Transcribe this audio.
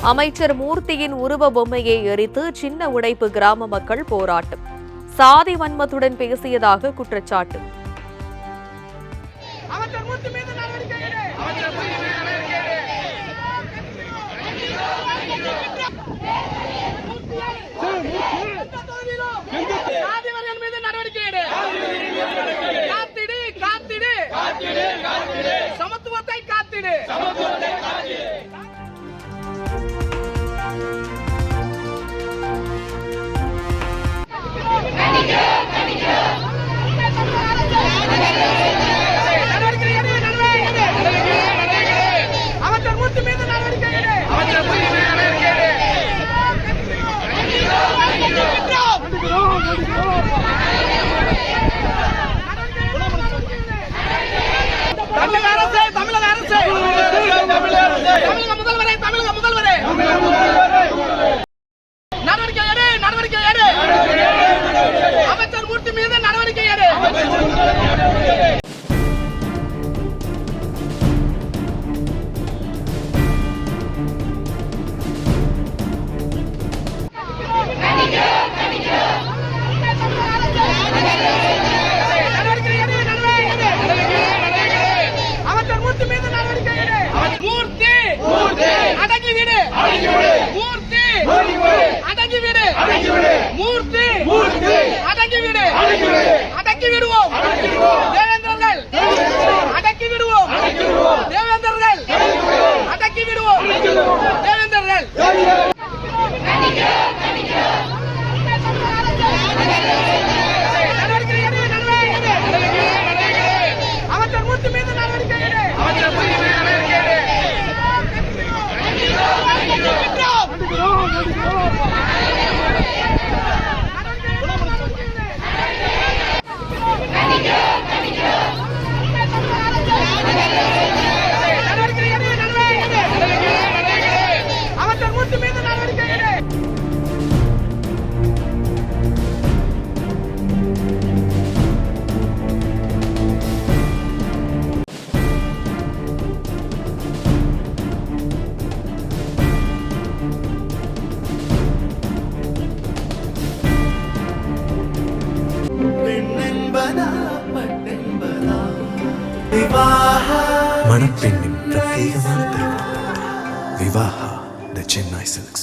அமைச்சர் மூர்த்தியின் உருவ பொம்மையை எரித்து சின்ன உடைப்பு கிராம மக்கள் போராட்டம். சாதி வன்மத்துடன் பேசியதாக குற்றச்சாட்டு. சமத்துவத்தை காத்திடு. அமைச்சர் மூர்த்தி மீது நடவடிக்கை எடு. தமிழக அரசு தமிழக முதல்வரே நடவடிக்கை எடு. அமைச்சர் மூர்த்தி மீது நடவடிக்கை எடு. அமைச்சர் மூர்த்தி மீது நடவடிக்கை எடு. மூர்த்தி அடங்கிவிடு. மூர்த்தி அடங்கிவிடு. மூர்த்தி அடங்கிவிடு. அடக்கி விடுவோம் தேவேந்திரர்கள். அடக்கி விடுவோம் தேவேந்திரர்கள். அடக்கி விடுவோம் தேவேந்திரர்கள். அமைச்சர் மூர்த்தி மீது நடவடிக்கை எடு. அமைச்சர் மூர்த்தி மீது நடவடிக்கை எடு. மணப்பெண்ணின் பிரத்யேகமான திருமணம் விவாஹா தி சென்னை சில்க்ஸ்.